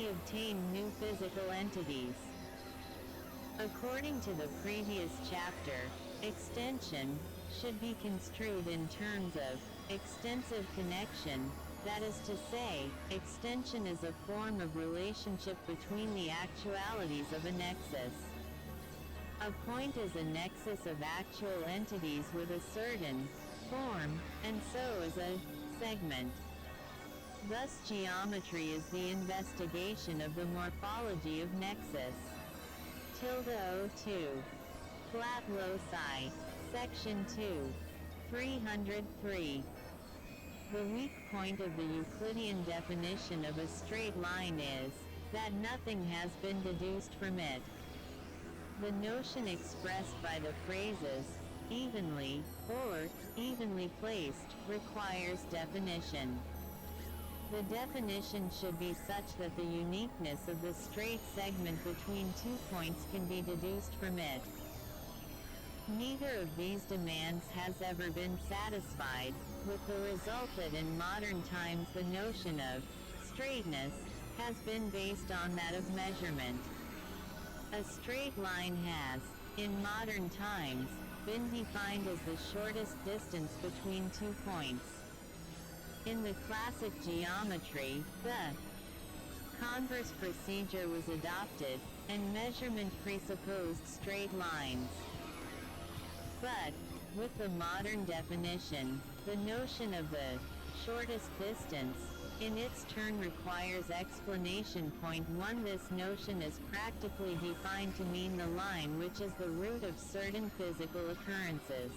we obtain new physical entities. According to the previous chapter, extension should be construed in terms of extensive connection, that is to say, extension is a form of relationship between the actualities of a nexus. A point is a nexus of actual entities with a certain form, and so is a segment. Thus geometry is the investigation of the morphology of nexus. ~02. Flat loci. Section 2. 303. The weak point of the Euclidean definition of a straight line is that nothing has been deduced from it. The notion expressed by the phrases evenly or evenly placed requires definition. The definition should be such that the uniqueness of the straight segment between 2 points can be deduced from it. Neither of these demands has ever been satisfied, with the result that in modern times the notion of straightness has been based on that of measurement. A straight line has, in modern times, been defined as the shortest distance between 2 points. In the classic geometry, the converse procedure was adopted, and measurement presupposed straight lines. But, with the modern definition, the notion of the shortest distance, in its turn requires explanation. Point 1. This notion is practically defined to mean the line which is the root of certain physical occurrences.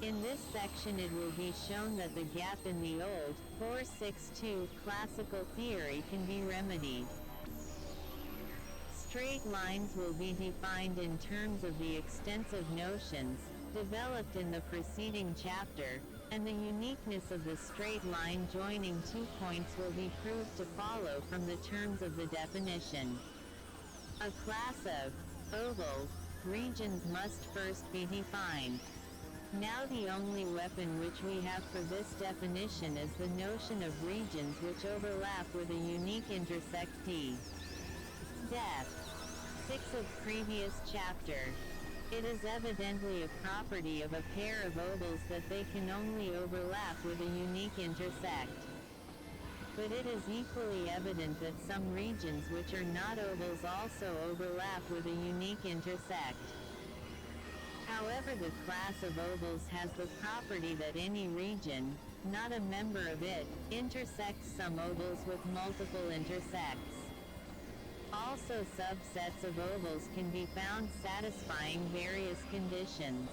In this section it will be shown that the gap in the old 462 classical theory can be remedied. Straight lines will be defined in terms of the extensive notions developed in the preceding chapter, and the uniqueness of the straight line joining 2 points will be proved to follow from the terms of the definition. A class of oval regions must first be defined. Now the only weapon which we have for this definition is the notion of regions which overlap with a unique intersectee. Def. 6 of previous chapter. It is evidently a property of a pair of ovals that they can only overlap with a unique intersect. But it is equally evident that some regions which are not ovals also overlap with a unique intersect. However, the class of ovals has the property that any region, not a member of it, intersects some ovals with multiple intersects. Also, subsets of ovals can be found satisfying various conditions.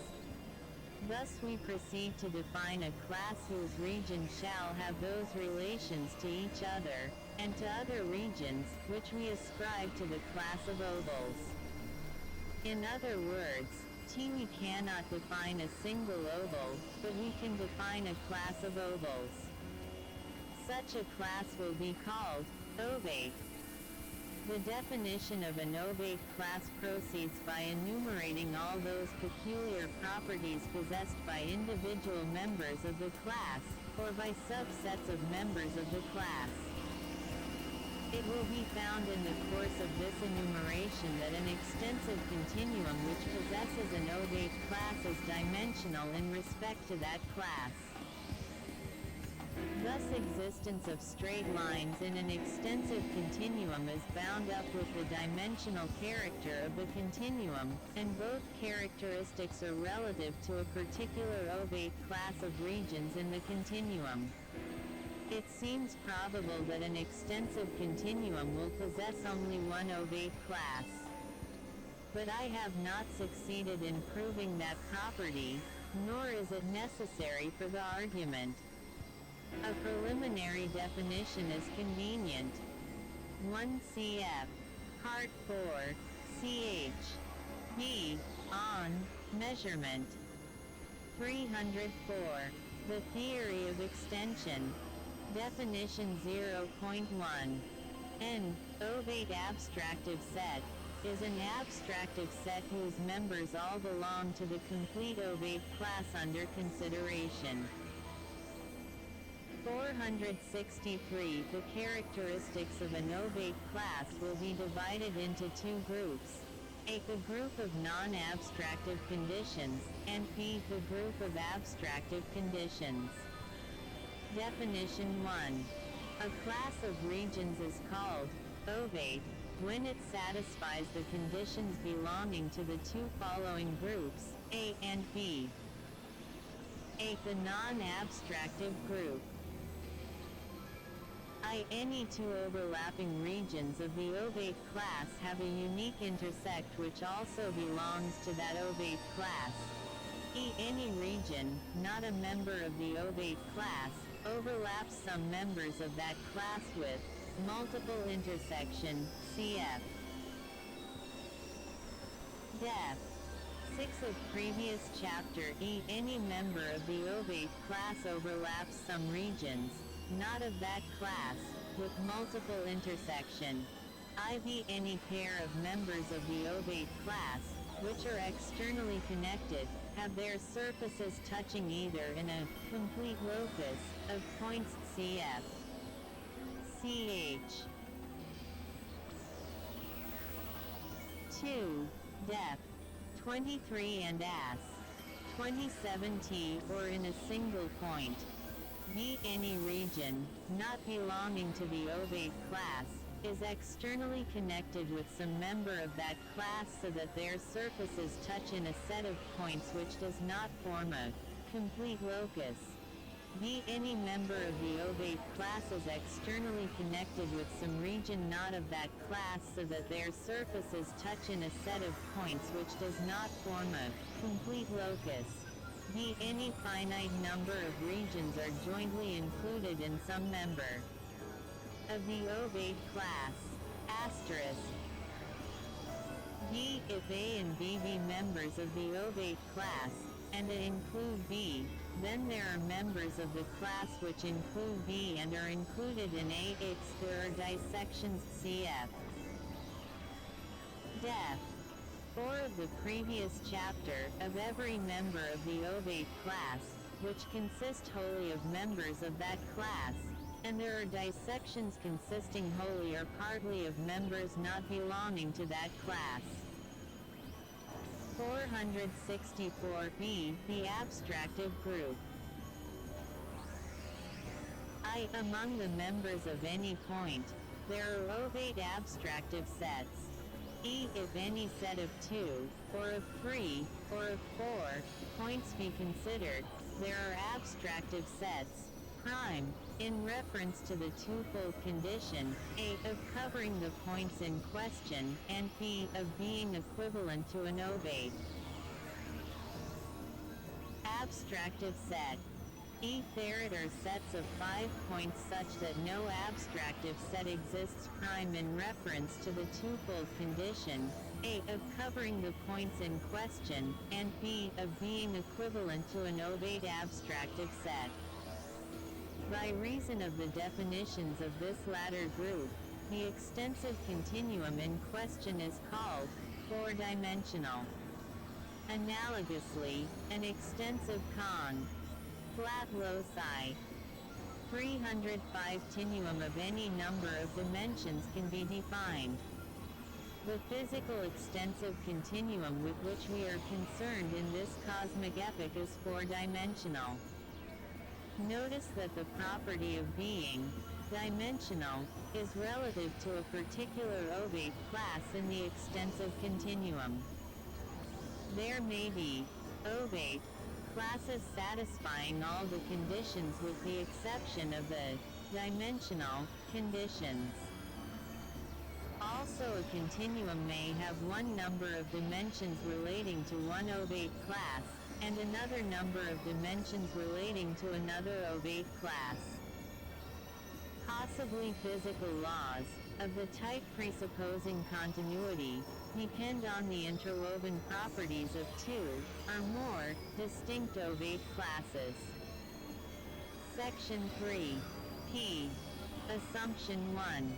Thus we proceed to define a class whose region shall have those relations to each other, and to other regions, which we ascribe to the class of ovals. In other words, we cannot define a single oval, but we can define a class of ovals. Such a class will be called ovate. The definition of an ovate class proceeds by enumerating all those peculiar properties possessed by individual members of the class, or by subsets of members of the class. It will be found in the course of this enumeration that an extensive continuum which possesses an ovate class is dimensional in respect to that class. Thus existence of straight lines in an extensive continuum is bound up with the dimensional character of the continuum, and both characteristics are relative to a particular ovate class of regions in the continuum. It seems probable that an extensive continuum will possess only one ovate class. But I have not succeeded in proving that property, nor is it necessary for the argument. A preliminary definition is convenient. 1 cf. Part 4, ch. b. On measurement. 304. The theory of extension. Definition 0.1. An ovate abstractive set is an abstractive set whose members all belong to the complete ovate class under consideration. 463. The characteristics of an ovate class will be divided into two groups. A. The group of non-abstractive conditions, and B. The group of abstractive conditions. Definition 1. A class of regions is called ovate when it satisfies the conditions belonging to the two following groups, A and B. A. The non-abstractive group. I. Any two overlapping regions of the ovate class have a unique intersect which also belongs to that ovate class. E. Any region, not a member of the ovate class, overlaps some members of that class with multiple intersection, cf. Def. 6 of previous chapter. E. Any member of the ovate class overlaps some regions, not of that class, with multiple intersection. IV. Any pair of members of the ovate class, which are externally connected, have their surfaces touching either in a complete locus of points cf. ch. 2. Def. 23 and as. 27t or in a single point. B. Any region, not belonging to the ovate class, is externally connected with some member of that class so that their surfaces touch in a set of points which does not form a complete locus. B. Any member of the ovate class is externally connected with some region not of that class so that their surfaces touch in a set of points which does not form a complete locus. B. Any finite number of regions are jointly included in some member of the ovate class. Asterisk. B. If A and B be members of the ovate class, and A include B, then there are members of the class which include B and are included in A. X. There are dissections cf. Def. 4 of the previous chapter, of every member of the ovate class, which consist wholly of members of that class, and there are dissections consisting wholly or partly of members not belonging to that class. 464b. The abstractive group. I. Among the members of any point, there are ovate abstractive sets. E. If any set of 2, or of 3, or of 4, points be considered, there are abstractive sets, prime, in reference to the twofold condition, A. Of covering the points in question, and B. Of being equivalent to an ovate abstractive set. E. There are sets of 5 points such that no abstractive set exists prime in reference to the twofold condition, A. Of covering the points in question, and B. Of being equivalent to an ovate abstractive set. By reason of the definitions of this latter group, the extensive continuum in question is called four-dimensional. Analogously, an extensive flat loci 305 continuum of any number of dimensions can be defined. The physical extensive continuum with which we are concerned in this cosmic epoch is four-dimensional. Notice that the property of being dimensional is relative to a particular ovate class in the extensive continuum. There may be ovate classes satisfying all the conditions with the exception of the dimensional conditions. Also, a continuum may have one number of dimensions relating to one ovate class, and another number of dimensions relating to another ovate class. Possibly physical laws, of the type presupposing continuity, depend on the interwoven properties of two, or more, distinct ovate classes. Section 3. P. Assumption 1.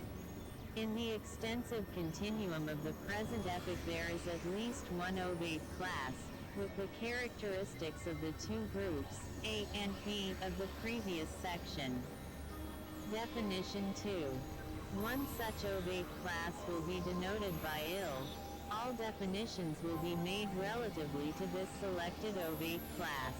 In the extensive continuum of the present epoch there is at least one ovate class, with the characteristics of the two groups, A and B, of the previous section. Definition 2. One such ovate class will be denoted by IL. All definitions will be made relatively to this selected ovate class.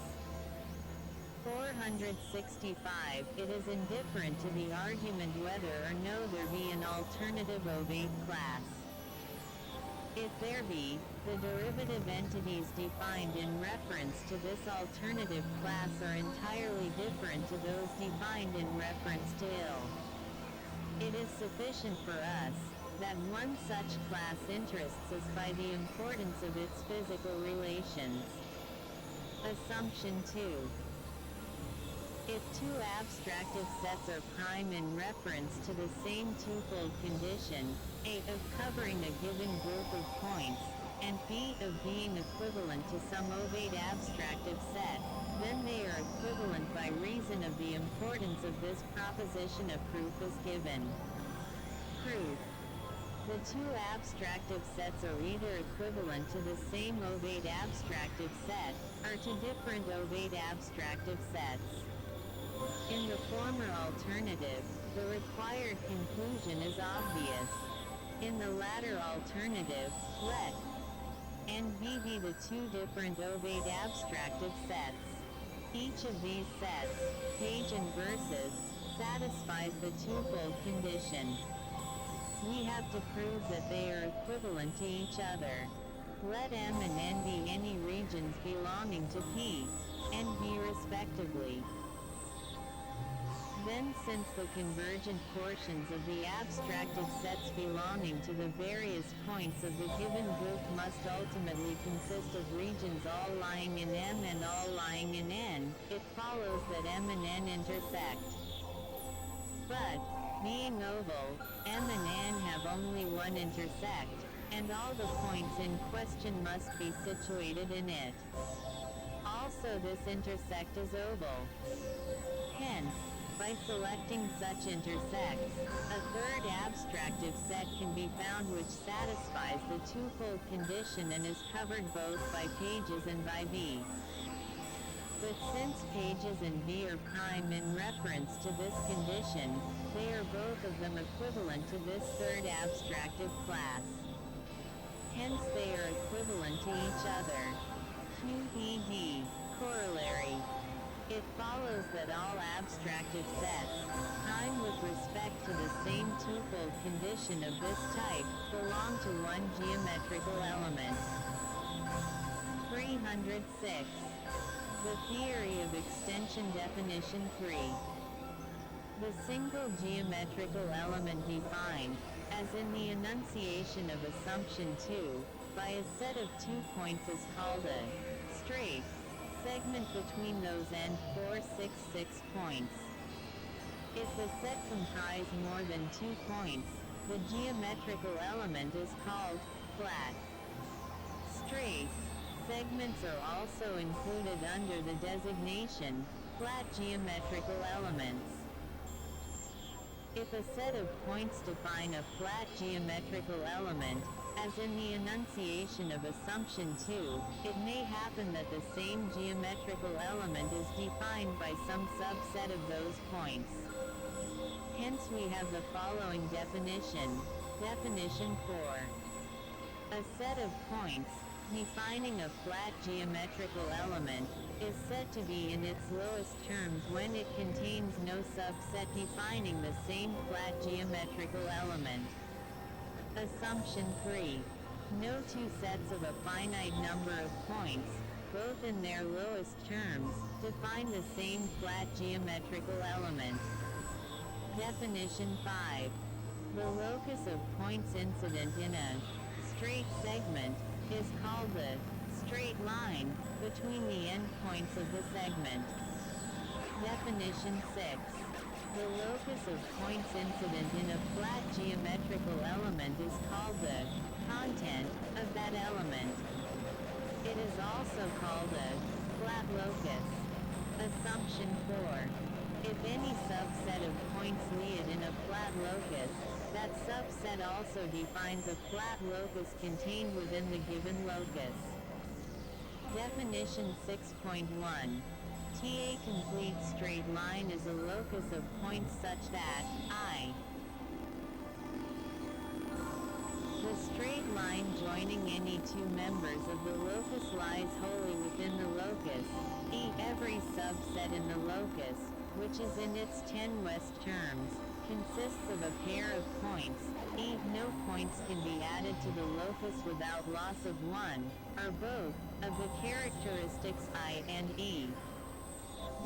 465. It is indifferent to the argument whether or no there be an alternative ovate class. If there be, the derivative entities defined in reference to this alternative class are entirely different to those defined in reference to IL. It is sufficient for us that one such class interests us by the importance of its physical relations. Assumption 2. If two abstractive sets are prime in reference to the same twofold condition, A of covering a given group of points, and B of being equivalent to some ovate abstractive set, then they are equivalent by reason of the importance of this proposition. A proof is given. Proof. The two abstractive sets are either equivalent to the same ovate abstractive set, or to different ovate abstractive sets. In the former alternative, the required conclusion is obvious. In the latter alternative, let and B be the two different ovate abstractive sets. Each of these sets, page and verses, satisfies the twofold condition. We have to prove that they are equivalent to each other. Let M and N be any regions belonging to P and B respectively. Then, since the convergent portions of the abstractive sets belonging to the various points of the given group must ultimately consist of regions all lying in M and all lying in N, it follows that M and N intersect. But, being oval, M and N have only one intersect, and all the points in question must be situated in it. Also, this intersect is oval. Hence, by selecting such intersects, a third abstractive set can be found which satisfies the twofold condition and is covered both by pages and by B. But since pages and B are prime in reference to this condition, they are both of them equivalent to this third abstractive class. Hence they are equivalent to each other. QED. Corollary. It follows that all abstractive sets, prime with respect to the same twofold condition of this type, belong to one geometrical element. 306. The theory of extension. Definition 3. The single geometrical element defined, as in the enunciation of assumption 2, by a set of 2 points is called a straight segment between those end 466 points. If the set comprise more than 2 points, the geometrical element is called flat. Straight segments are also included under the designation flat geometrical elements. If a set of points define a flat geometrical element, as in the enunciation of assumption 2, it may happen that the same geometrical element is defined by some subset of those points. Hence we have the following definition. Definition 4. A set of points, defining a flat geometrical element, is said to be in its lowest terms when it contains no subset defining the same flat geometrical element. Assumption 3. No two sets of a finite number of points, both in their lowest terms, define the same flat geometrical element. Definition 5. The locus of points incident in a straight segment is called the straight line between the endpoints of the segment. Definition 6. The locus of points incident in a flat geometrical element is called the content of that element. It is also called a flat locus. Assumption 4. If any subset of points lead in a flat locus, that subset also defines a flat locus contained within the given locus. Definition 6.1. A complete straight line is a locus of points such that I. The straight line joining any two members of the locus lies wholly within the locus. E. Every subset in the locus, which is in its 10 west terms, consists of a pair of points. E. No points can be added to the locus without loss of one, or both, of the characteristics I and E.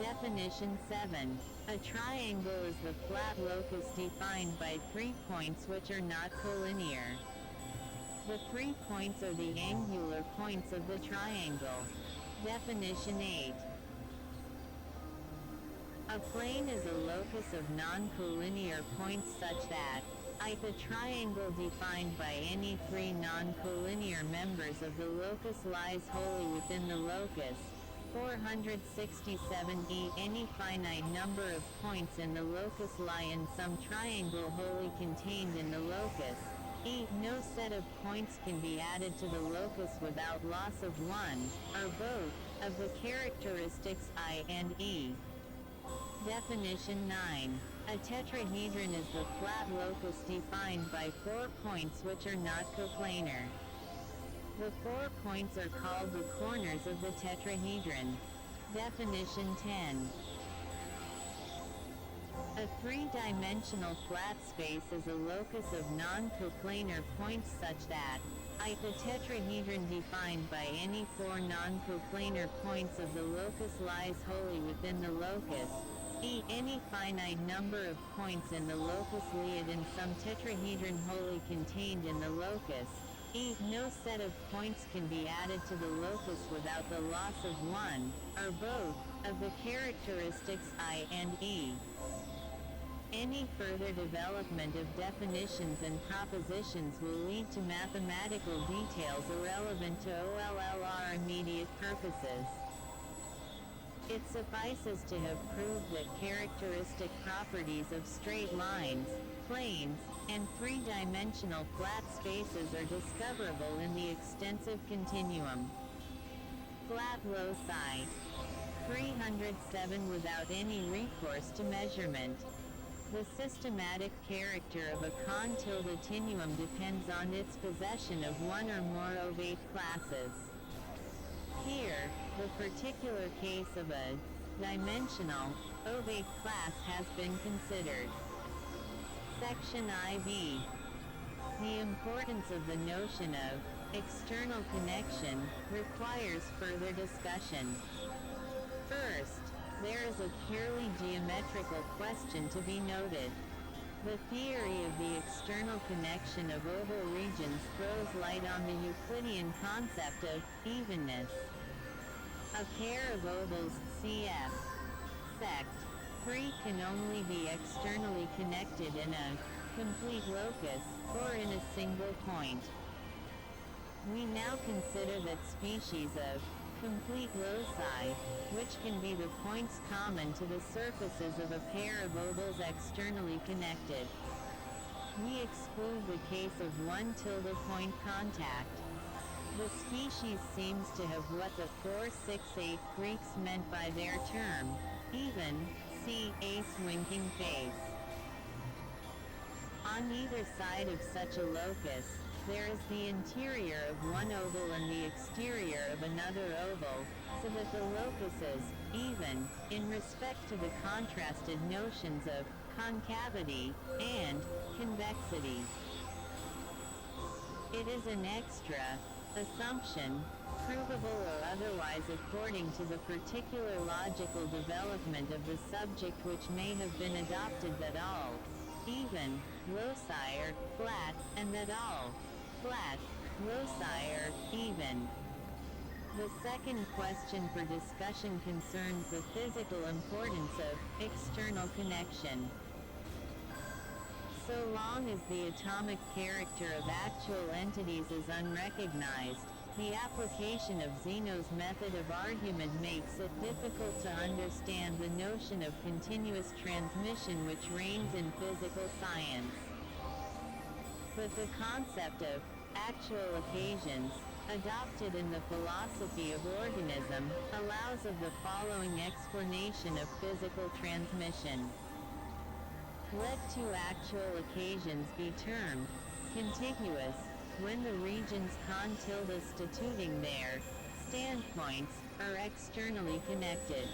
Definition 7. A triangle is the flat locus defined by 3 points which are not collinear. The 3 points are the angular points of the triangle. Definition 8. A plane is a locus of non-collinear points such that the triangle defined by any 3 non-collinear members of the locus lies wholly within the locus. 467e. Any finite number of points in the locus lie in some triangle wholly contained in the locus. E. No set of points can be added to the locus without loss of one, or both, of the characteristics I and E. Definition 9. A tetrahedron is the flat locus defined by 4 points which are not coplanar. The 4 points are called the corners of the tetrahedron. Definition 10. A 3-dimensional flat space is a locus of non-coplanar points such that the tetrahedron defined by any 4 non-coplanar points of the locus lies wholly within the locus. E. Any finite number of points in the locus lied in some tetrahedron wholly contained in the locus. E. No set of points can be added to the locus without the loss of one, or both, of the characteristics I and E. Any further development of definitions and propositions will lead to mathematical details irrelevant to OLLR immediate purposes. It suffices to have proved that characteristic properties of straight lines, planes, and 3-dimensional flat spaces are discoverable in the extensive continuum. Flat loci. 307 Without any recourse to measurement. The systematic character of a continuum depends on its possession of one or more ovate classes. Here, the particular case of a dimensional ovate class has been considered. Section IV. The importance of the notion of external connection requires further discussion. First, there is a purely geometrical question to be noted. The theory of the external connection of oval regions throws light on the Euclidean concept of evenness. A pair of ovals, cf. sect. 3 can only be externally connected in a complete locus, or in a single point. We now consider that species of complete loci, which can be the points common to the surfaces of a pair of ovals externally connected. We exclude the case of 1 tilde point contact. The species seems to have what the 468 Greeks meant by their term, even, see ace winking face. On either side of such a locus, there is the interior of one oval and the exterior of another oval, so that the locus is even, in respect to the contrasted notions of concavity and convexity. It is an extra assumption, provable or otherwise according to the particular logical development of the subject which may have been adopted that all even loci are flat, and that all flat loci are even. The second question for discussion concerns the physical importance of external connection. So long as the atomic character of actual entities is unrecognized, the application of Zeno's method of argument makes it difficult to understand the notion of continuous transmission which reigns in physical science. But the concept of actual occasions, adopted in the philosophy of organism, allows of the following explanation of physical transmission. Let two actual occasions be termed contiguous, when the regions constituting their standpoints are externally connected.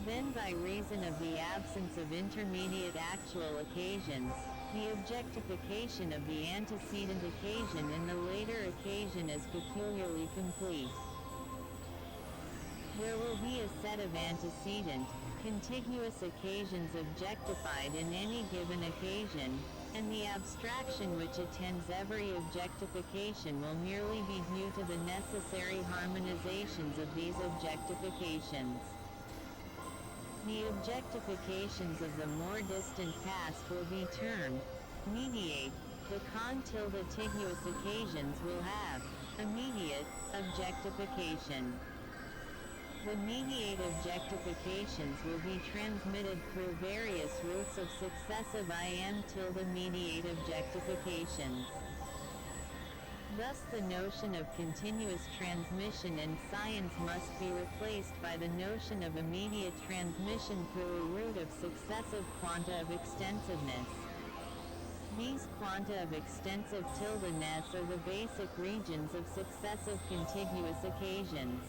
Then by reason of the absence of intermediate actual occasions, the objectification of the antecedent occasion in the later occasion is peculiarly complete. There will be a set of antecedent, contiguous occasions objectified in any given occasion, and the abstraction which attends every objectification will merely be due to the necessary harmonizations of these objectifications. The objectifications of the more distant past will be termed mediate. The contiguous occasions will have immediate objectification. The mediate objectifications will be transmitted through various routes of successive mediate objectifications. Thus the notion of continuous transmission in science must be replaced by the notion of immediate transmission through a route of successive quanta of extensiveness. These quanta of extensive tildeness are the basic regions of successive contiguous occasions.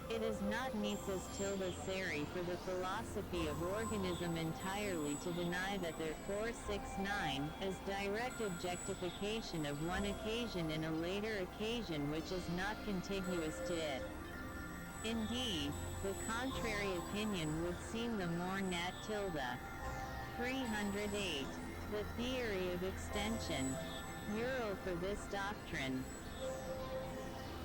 It is not necessary for the philosophy of organism entirely to deny that there 469 is direct objectification of one occasion in a later occasion which is not contiguous to it. Indeed, the contrary opinion would seem the more nat. 308. The theory of extension. Euro for this doctrine.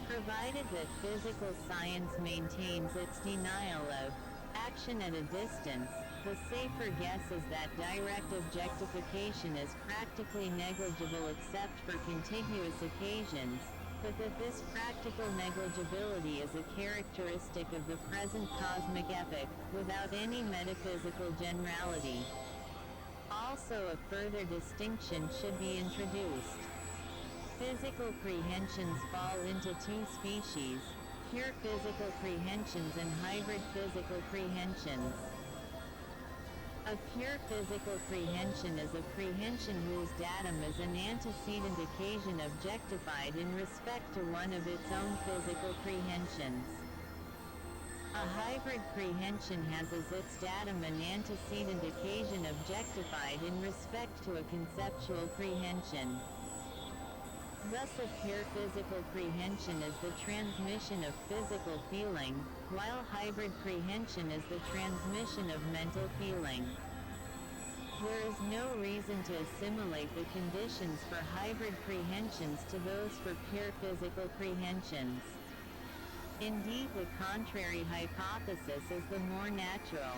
Provided that physical science maintains its denial of action at a distance, the safer guess is that direct objectification is practically negligible except for contiguous occasions, but that this practical negligibility is a characteristic of the present cosmic epoch, without any metaphysical generality. Also a further distinction should be introduced. Physical prehensions fall into two species, pure physical prehensions and hybrid physical prehensions. A pure physical prehension is a prehension whose datum is an antecedent occasion objectified in respect to one of its own physical prehensions. A hybrid prehension has as its datum an antecedent occasion objectified in respect to a conceptual prehension. Thus a pure physical prehension is the transmission of physical feeling, while hybrid prehension is the transmission of mental feeling. There is no reason to assimilate the conditions for hybrid prehensions to those for pure physical prehensions. Indeed, the contrary hypothesis is the more natural.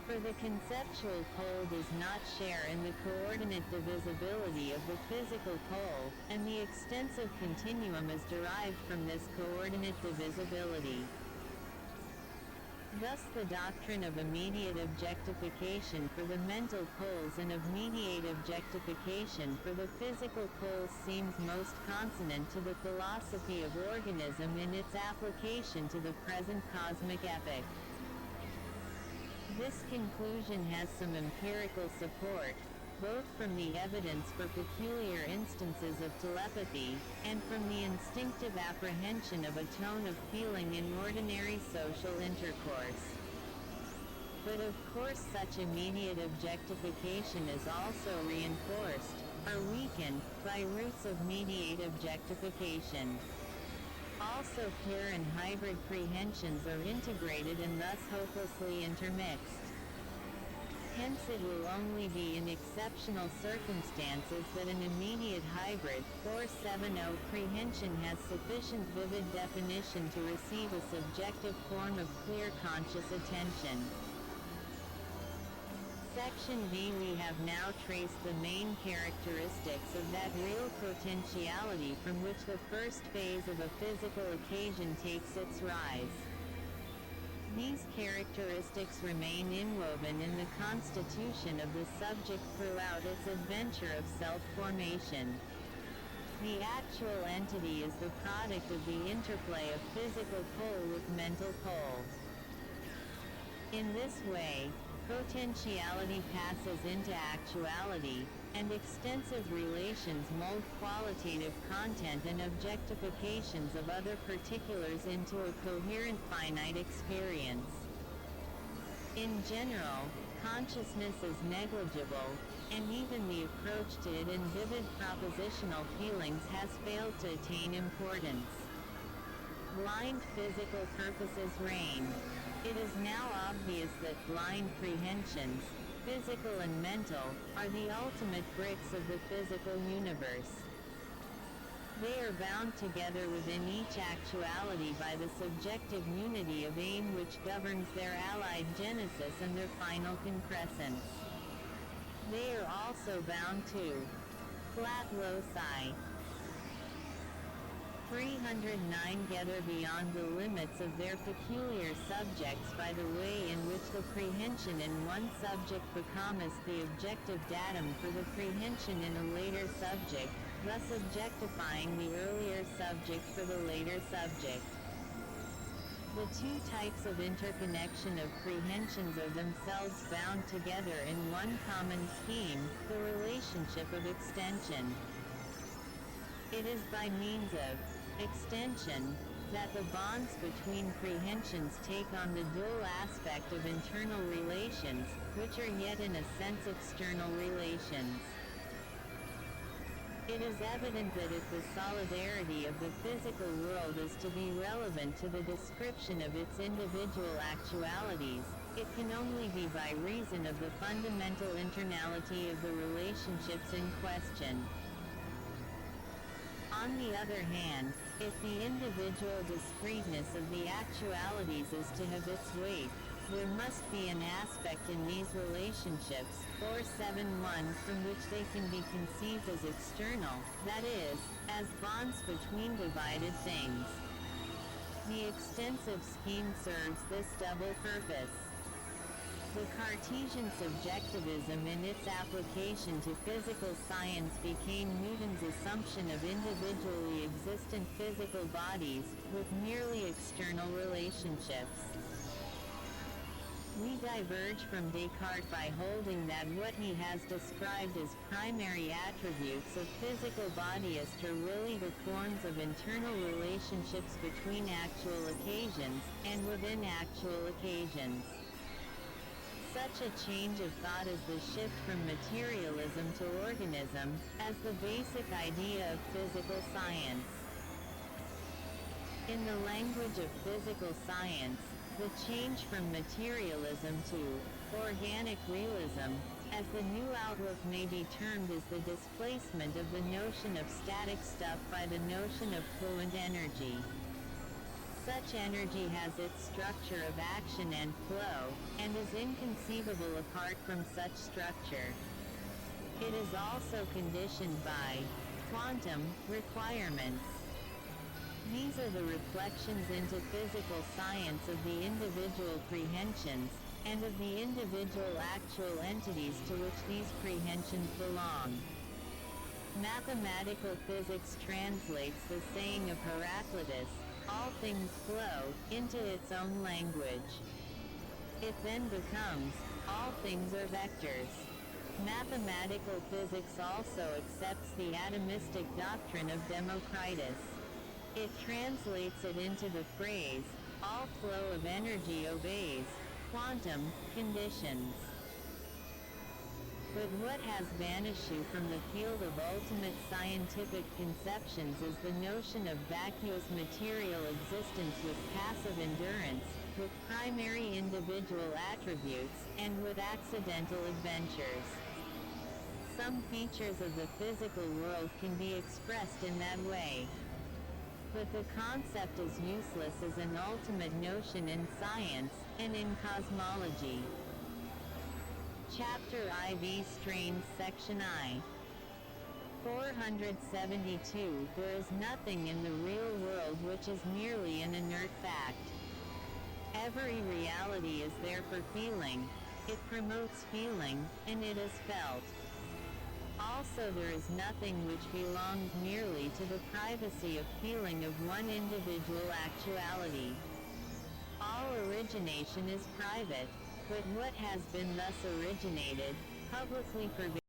For the conceptual pole does not share in the coordinate divisibility of the physical pole, and the extensive continuum is derived from this coordinate divisibility. Thus the doctrine of immediate objectification for the mental poles and of mediate objectification for the physical poles seems most consonant to the philosophy of organism in its application to the present cosmic epoch. This conclusion has some empirical support, both from the evidence for peculiar instances of telepathy, and from the instinctive apprehension of a tone of feeling in ordinary social intercourse. But of course such immediate objectification is also reinforced, or weakened, by roots of mediate objectification. Also pure and hybrid prehensions are integrated and thus hopelessly intermixed. Hence it will only be in exceptional circumstances that an immediate hybrid 470 prehension has sufficient vivid definition to receive a subjective form of clear conscious attention. Section B. We have now traced the main characteristics of that real potentiality from which the first phase of a physical occasion takes its rise. These characteristics remain inwoven in the constitution of the subject throughout its adventure of self-formation. The actual entity is the product of the interplay of physical pole with mental pole. In this way, potentiality passes into actuality, and extensive relations mold qualitative content and objectifications of other particulars into a coherent finite experience. In general, consciousness is negligible, and even the approach to it in vivid propositional feelings has failed to attain importance. Blind physical purposes reign. It is now obvious that blind prehensions, physical and mental, are the ultimate bricks of the physical universe. They are bound together within each actuality by the subjective unity of aim which governs their allied genesis and their final concrescence. They are also bound to flat loci. 309 Together beyond the limits of their peculiar subjects by the way in which the prehension in one subject becomes the objective datum for the prehension in a later subject, thus objectifying the earlier subject for the later subject. The two types of interconnection of prehensions are themselves bound together in one common scheme, the relationship of extension. It is by means of extension that the bonds between prehensions take on the dual aspect of internal relations, which are yet in a sense external relations. It is evident that if the solidarity of the physical world is to be relevant to the description of its individual actualities, it can only be by reason of the fundamental internality of the relationships in question. On the other hand, if the individual discreteness of the actualities is to have its weight, there must be an aspect in these relationships, or 7-1, from which they can be conceived as external, that is, as bonds between divided things. The extensive scheme serves this double purpose. The Cartesian subjectivism in its application to physical science became Newton's assumption of individually existent physical bodies, with merely external relationships. We diverge from Descartes by holding that what he has described as primary attributes of physical bodies are really the forms of internal relationships between actual occasions, and within actual occasions. Such a change of thought is the shift from materialism to organism, as the basic idea of physical science. In the language of physical science, the change from materialism to organic realism, as the new outlook may be termed, is the displacement of the notion of static stuff by the notion of fluent energy. Such energy has its structure of action and flow, and is inconceivable apart from such structure. It is also conditioned by quantum requirements. These are the reflections into physical science of the individual prehensions, and of the individual actual entities to which these prehensions belong. Mathematical physics translates the saying of Heraclitus, "All things flow," into its own language. It then becomes, "All things are vectors." Mathematical physics also accepts the atomistic doctrine of Democritus. It translates it into the phrase, "All flow of energy obeys quantum conditions." But what has vanished from the field of ultimate scientific conceptions is the notion of vacuous material existence with passive endurance, with primary individual attributes, and with accidental adventures. Some features of the physical world can be expressed in that way. But the concept is useless as an ultimate notion in science, and in cosmology. Chapter IV Strains Section I 472 There is nothing in the real world which is merely an inert fact. Every reality is there for feeling, it promotes feeling, and it is felt. All Also there is nothing which belongs merely to the privacy of feeling of one individual actuality. All origination is private, but what has been thus originated, publicly pervaded